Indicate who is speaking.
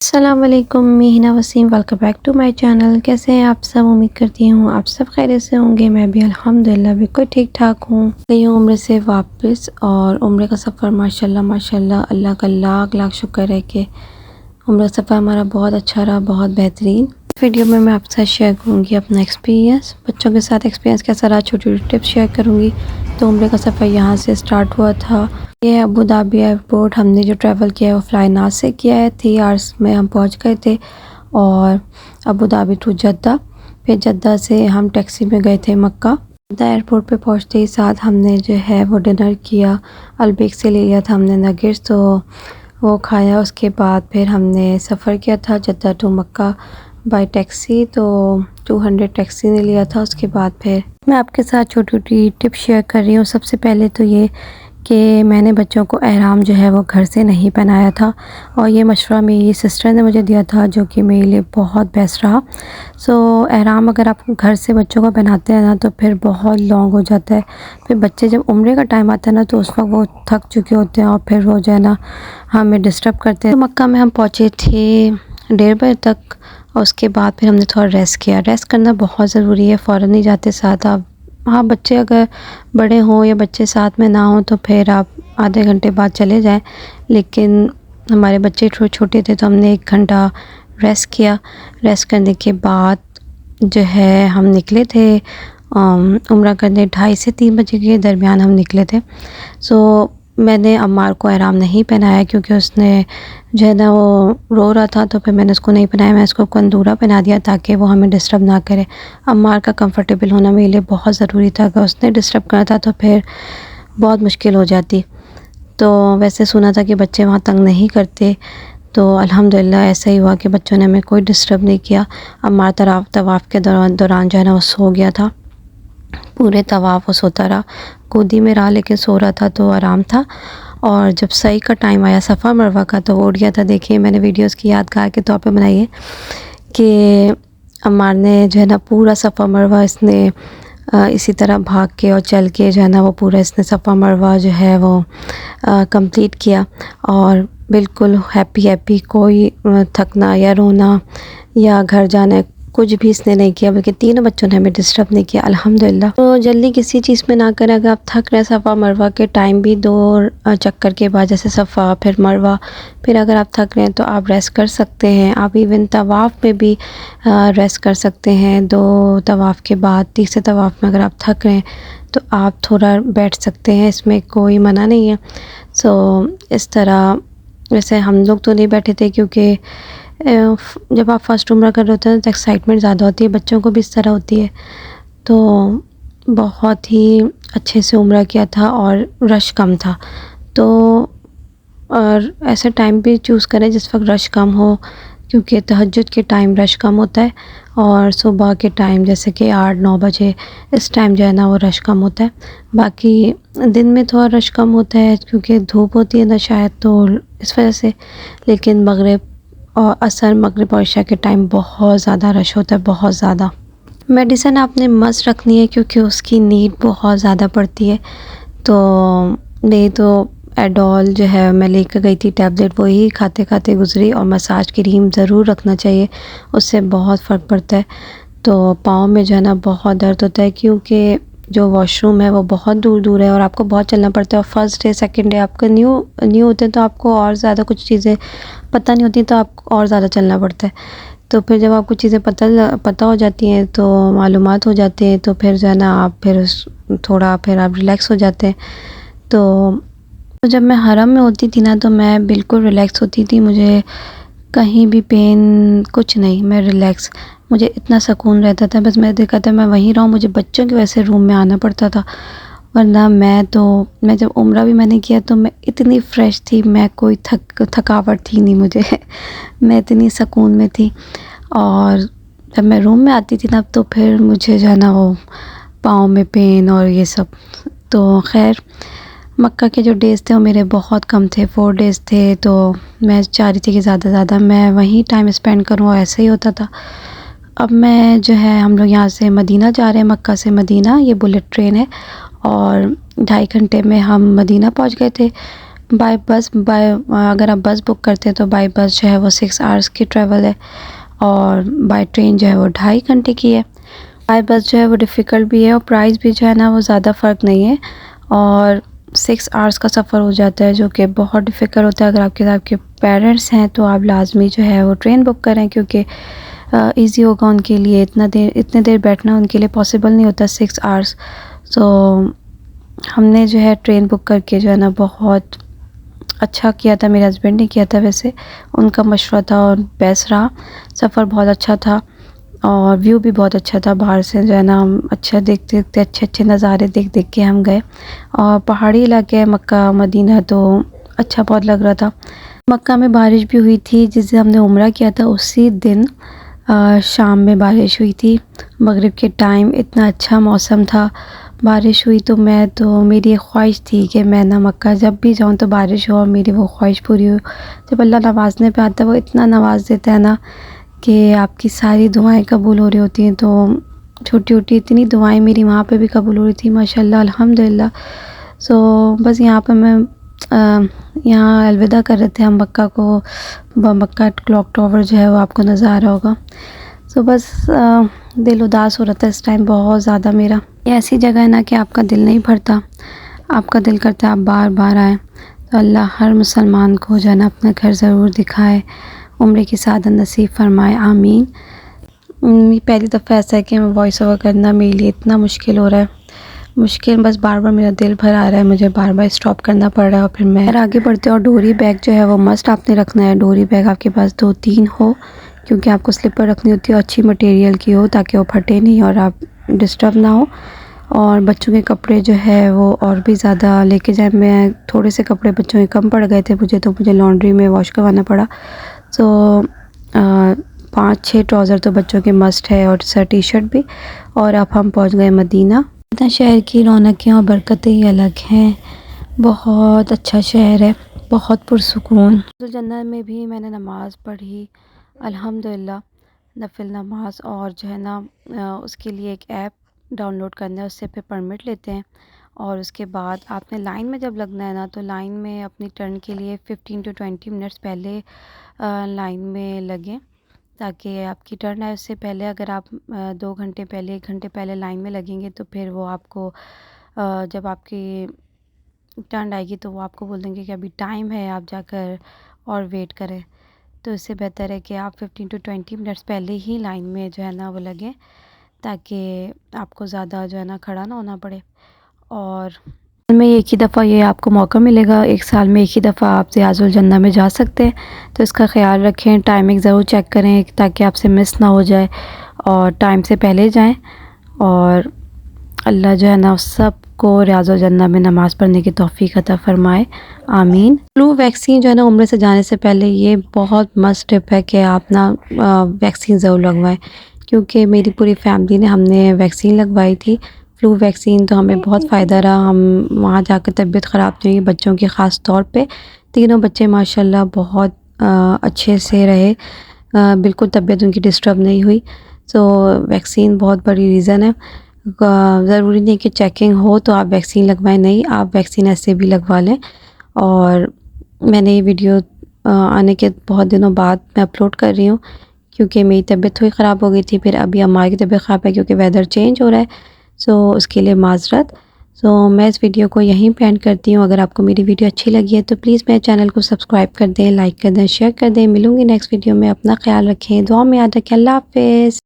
Speaker 1: अस्सलाम वालेकुम, मैं Hina Waseem. Welcome back to my channel. कैसे हैं आप सब? उम्मीद करती हूँ आप सब खैरियत से होंगे। मैं भी अल्हम्दुलिल्लाह बिल्कुल ठीक ठाक हूँ। गई हूँ उम्रे से वापस और उम्रे का सफ़र माशाल्लाह माशाल्लाह अल्लाह का लाख लाख शुक्र है कि उम्र का सफ़र हमारा बहुत अच्छा रहा, बहुत बेहतरीन। वीडियो में मैं आपके साथ शेयर करूँगी अपना एक्सपीरियंस, बच्चों के साथ एक्सपीरियंस कैसा रहा, छोटी छोटी टिप्स शेयर करूँगी। तो उम्रे का सफ़र यहाँ से स्टार्ट हुआ था। ये है अबू धाबी एयरपोर्ट। हमने जो ट्रैवल किया है वो फ्लाई नाज से किया है। 3 आवर्स में हम पहुँच गए थे और अबू धाबी टू जद्दा। फिर जद्दा से हम टैक्सी में गए थे मक्का। जद्दा एयरपोर्ट पे पहुँचते ही साथ हमने जो है वो डिनर किया। अलबेक से ले लिया था हमने नगेट्स, तो वो खाया। उसके बाद फिर हमने सफ़र किया था Jeddah to Mecca by taxi, तो 200 टैक्सी ने लिया था। उसके बाद फिर मैं आपके साथ छोटी छोटी टिप शेयर कर रही हूँ। सबसे पहले तो ये कि मैंने बच्चों को एहराम जो है वो घर से नहीं पहनाया था और ये मशवरा मेरी सिस्टर ने मुझे दिया था, जो कि मेरे लिए बहुत बेस्ट रहा। एहराम अगर आप घर से बच्चों को पहनाते हैं ना तो फिर बहुत लॉन्ग हो जाता है। फिर बच्चे जब उम्रे का टाइम आता है ना तो उस वक्त वो थक चुके होते हैं और फिर वो जो है ना हमें डिस्टर्ब करते हैं। तो मक्का में हम पहुँचे थे 1:30 बजे तक और उसके बाद फिर हमने थोड़ा रेस्ट किया। रेस्ट करना बहुत ज़रूरी है, फ़ौरन नहीं जाते साथ आप। हाँ, बच्चे अगर बड़े हों या बच्चे साथ में ना हों तो फिर आप आधे घंटे बाद चले जाएं, लेकिन हमारे बच्चे छोटे थे तो हमने 1 घंटा रेस्ट किया। रेस्ट करने के बाद जो है हम निकले थे उम्रा करने। 2:30 से 3 बजे के दरमियान हम निकले थे। मैंने अम्मार को एहराम नहीं पहनाया क्योंकि उसने जो है ना वो रो रहा था, तो फिर मैंने उसको नहीं पहनाया। मैं उसको कंदूरा पहना दिया ताकि वो हमें डिस्टर्ब ना करे। अम्मार का कंफर्टेबल होना मेरे लिए बहुत ज़रूरी था। अगर उसने डिस्टर्ब करा था तो फिर बहुत मुश्किल हो जाती। तो वैसे सुना था कि बच्चे वहाँ तंग नहीं करते, तो अल्हम्दुलिल्लाह ऐसा ही हुआ कि बच्चों ने हमें कोई डिस्टर्ब नहीं किया। अम्मार तवाफ़ के दौरान जो है ना वो सो गया था। पूरे तवाफ़ वो सोता रहा, गोदी में रहा लेकिन सो रहा था, तो आराम था। और जब सही का टाइम आया सफ़ा मरवा का तो वो उठ गया था। देखिए मैंने वीडियोस की यादगार के तौर पे बनाई है कि अम्मार ने जो है ना पूरा सफ़ा मरवा इसने इसी तरह भाग के और चल के जो है ना वो पूरा इसने सफ़ा मरवा जो है वो कंप्लीट किया और बिल्कुल हैप्पी कोई थकना या रोना या घर जाना कुछ भी इसने नहीं किया, बल्कि तीनों बच्चों ने हमें डिस्टर्ब नहीं किया अल्हम्दुलिल्लाह। तो जल्दी किसी चीज़ में ना करें। अगर आप थक रहे हैं सफ़ा मरवा के टाइम भी 2 चक्कर के बाद, जैसे सफ़ा फिर मरवा, फिर अगर आप थक रहे हैं तो आप रेस्ट कर सकते हैं। आप इवन तवाफ़ में भी रेस्ट कर सकते हैं। 2 तवाफ़ के बाद तीसरे तवाफ़ में अगर आप थक रहे हैं तो आप थोड़ा बैठ सकते हैं, इसमें कोई मना नहीं है। इस तरह वैसे हम लोग तो नहीं बैठे थे क्योंकि जब आप फर्स्ट उम्रा कर रहे होते हैं तो एक्साइटमेंट ज़्यादा होती है, बच्चों को भी इस तरह होती है। तो बहुत ही अच्छे से उम्रा किया था और रश कम था। तो और ऐसा टाइम भी चूज़ करें जिस वक्त रश कम हो, क्योंकि तहज्जुद के टाइम रश कम होता है और सुबह के टाइम जैसे कि 8-9 बजे इस टाइम जो है ना वो रश कम होता है। बाकी दिन में थोड़ा रश कम होता है क्योंकि धूप होती है ना शायद, तो इस वजह से। लेकिन मगरिब और असर, मगरिब और इशा के टाइम बहुत ज़्यादा रश होता है, बहुत ज़्यादा। मेडिसिन आपने मस्ट रखनी है क्योंकि उसकी नीड बहुत ज़्यादा पड़ती है। तो नहीं तो एडोल जो है मैं लेकर गई थी टैबलेट, वही खाते खाते गुजरी। और मसाज क्रीम ज़रूर रखना चाहिए, उससे बहुत फ़र्क पड़ता है। तो पाँव में जो है ना बहुत दर्द होता है क्योंकि जो वॉशरूम है वो बहुत दूर है और आपको बहुत चलना पड़ता है। और फर्स्ट डे सेकंड डे आपका न्यू होते हैं तो आपको और ज़्यादा कुछ चीज़ें पता नहीं होती, तो आपको और ज़्यादा चलना पड़ता है। तो फिर जब आपको चीज़ें पता हो जाती हैं तो मालूमात हो जाती हैं, तो फिर जो है ना आप फिर आप रिलैक्स हो जाते हैं। तो जब मैं हरम में होती थी ना तो मैं बिल्कुल रिलैक्स होती थी। मुझे कहीं भी पेन कुछ नहीं, मैं रिलैक्स, मुझे इतना सुकून रहता था। बस मैं देखा था मैं वहीं रहूँ, मुझे बच्चों के वैसे रूम में आना पड़ता था। वरना मैं जब उम्रा भी मैंने किया तो मैं इतनी फ्रेश थी, मैं कोई थकावट थी नहीं मुझे मैं इतनी सुकून में थी। और जब मैं रूम में आती थी ना तो फिर मुझे जो है ना वो पाँव में पेन और ये सब। तो खैर मक्का के जो डेज़ थे वो मेरे बहुत कम थे, 4 डेज़ थे। तो मैं चाह रही थी कि ज़्यादा से ज़्यादा मैं वहीं टाइम स्पेंड करूँ और ऐसे ही होता था। अब मैं जो है हम लोग यहाँ से मदीना जा रहे हैं, मक्का से मदीना, ये बुलेट ट्रेन है और 2.5 घंटे में हम मदीना पहुँच गए थे। अगर आप बस बुक करते हैं तो बाय बस जो है वो 6 आवर्स की ट्रैवल है और बाय ट्रेन जो है वो 2.5 घंटे की है। बाय बस जो है वो डिफ़िकल्ट भी है और प्राइस भी जो है ना वो ज़्यादा फ़र्क नहीं है और 6 आवर्स का सफ़र हो जाता है जो कि बहुत डिफ़िकल्ट होता है। अगर आपके साथ आपके पेरेंट्स हैं तो आप लाज़मी जो है वो ट्रेन बुक करें क्योंकि ईज़ी होगा उनके लिए। इतने देर बैठना उनके लिए पॉसिबल नहीं होता 6 आवर्स। सो हमने जो है ट्रेन बुक करके जो है ना बहुत अच्छा किया था। मेरे हस्बैंड ने किया था, वैसे उनका मशवरा था और बेस्ट रहा। सफ़र बहुत अच्छा था और व्यू भी बहुत अच्छा था। बाहर से जो है ना हम अच्छा देखते देखते अच्छे नज़ारे देख देख के हम गए और पहाड़ी इलाके मक्का मदीना तो अच्छा बहुत लग रहा था। मक्का में बारिश भी हुई थी। जिस दिन हमने उम्रा किया था उसी दिन शाम में बारिश हुई थी। मगरिब के टाइम इतना अच्छा मौसम था, बारिश हुई तो मेरी एक ख्वाहिश थी कि मैं ना मक्का जब भी जाऊँ तो बारिश हो और मेरी वो ख्वाहिश पूरी हो। जब अल्लाह नवाज़ने पे आता है वो इतना नवाज़ देता है ना कि आपकी सारी दुआएं कबूल हो रही होती हैं। तो छोटी-छोटी इतनी दुआएं मेरी वहाँ पे भी कबूल हो रही थी माशाल्लाह अल्हम्दुलिल्लाह। सो बस यहाँ पे मैं यहाँ अलविदा कर रहे थे हम मक्का को। मक्का क्लॉक टावर जो है वो आपको नज़र आ रहा होगा। सो बस दिल उदास हो रहा था इस टाइम बहुत ज़्यादा मेरा। ये ऐसी जगह है ना कि आपका दिल नहीं भरता, आपका दिल करता है आप बार बार आएँ। तो अल्लाह हर मुसलमान को जो है ना अपना घर ज़रूर दिखाए, उम्रे की सादत नसीब फरमाए, आमीन। पहली दफ़ा ऐसा है कि मैं वॉइस ओवर करना मेरे लिए इतना मुश्किल हो रहा है। मुश्किल बस बार बार मेरा दिल भर आ रहा है, मुझे बार बार स्टॉप करना पड़ रहा है और फिर मैं आगे बढ़ते और डोरी बैग जो है वो मस्ट आपने रखना है। डोरी बैग आपके पास 2-3 हो क्योंकि आपको स्लीपर रखनी होती है, अच्छी मटेरियल की हो ताकि वो फटे नहीं और आप डिस्टर्ब ना हो। और बच्चों के कपड़े जो है वो और भी ज़्यादा लेके जाए। मैं थोड़े से कपड़े बच्चों के कम पड़ गए थे मुझे, तो मुझे लॉन्ड्री में वॉश करवाना पड़ा। सो 5-6 ट्राउज़र तो बच्चों के मस्ट है और सर टी शर्ट भी। और अब हम पहुंच गए मदीना। मदीना शहर की रौनकें और बरकतें ही अलग हैं। बहुत अच्छा शहर है, बहुत पुरसुकून। तो जन्नत में भी मैंने नमाज़ पढ़ी अल्हम्दुलिल्लाह, नफिल नमाज। और जो है ना उसके लिए एक ऐप डाउनलोड करना है, उससे फिर परमिट लेते हैं और उसके बाद आपने लाइन में जब लगना है ना तो लाइन में अपनी टर्न के लिए 15 to 20 मिनट्स पहले लाइन में लगें ताकि आपकी टर्न आए। उससे पहले अगर आप 2 घंटे पहले 1 घंटे पहले लाइन में लगेंगे तो फिर वो आपको जब आपकी टर्न आएगी तो वो आपको बोल देंगे कि अभी टाइम है, आप जाकर और वेट करें। तो इससे बेहतर है कि आप 15 to 20 मिनट्स पहले ही लाइन में जो है ना वो लगें ताकि आपको ज़्यादा जो है ना खड़ा ना होना पड़े। और साल में एक ही दफ़ा ये आपको मौका मिलेगा, एक साल में एक ही दफ़ा आप रियाजुल जन्नत में जा सकते हैं। तो इसका ख़्याल रखें, टाइमिंग ज़रूर चेक करें ताकि आपसे मिस ना हो जाए और टाइम से पहले जाएं। और अल्लाह जो है ना सबको रियाजुल जन्नत में नमाज़ पढ़ने की तौफ़ीक अता फ़रमाए, आमीन। फ्लू वैक्सीन जो है ना उम्र से जाने से पहले ये बहुत मस्ट टिप है कि आप ना वैक्सीन ज़रूर लगवाएं क्योंकि मेरी पूरी फैमिली ने हमने वैक्सीन लगवाई थी फ्लू वैक्सीन। तो हमें बहुत फ़ायदा रहा। हम वहाँ जाकर तबीयत ख़राब नहीं हुई बच्चों की ख़ास तौर पे। तीनों बच्चे माशाल्लाह बहुत अच्छे से रहे, बिल्कुल तबीयत उनकी डिस्टर्ब नहीं हुई। सो वैक्सीन बहुत बड़ी रीज़न है। ज़रूरी नहीं कि चेकिंग हो तो आप वैक्सीन लगवाएं, नहीं आप वैक्सीन ऐसे भी लगवा लें। और मैंने ये वीडियो आने के बहुत दिनों बाद मैं अपलोड कर रही हूँ क्योंकि मेरी तबीयत थोड़ी ख़राब हो गई थी, फिर अभी अम्मा की तबीयत ख़राब है क्योंकि वेदर चेंज हो रहा है। सो उसके लिए माज़रत। सो मैं इस वीडियो को यहीं पे एंड करती हूँ। अगर आपको मेरी वीडियो अच्छी लगी है तो प्लीज़ मेरे चैनल को सब्सक्राइब कर दें, लाइक कर दें, शेयर कर दें। मिलूँगी नेक्स्ट वीडियो में। अपना ख्याल रखें, दुआ में याद रखें। अल्लाह हाफ़िज़।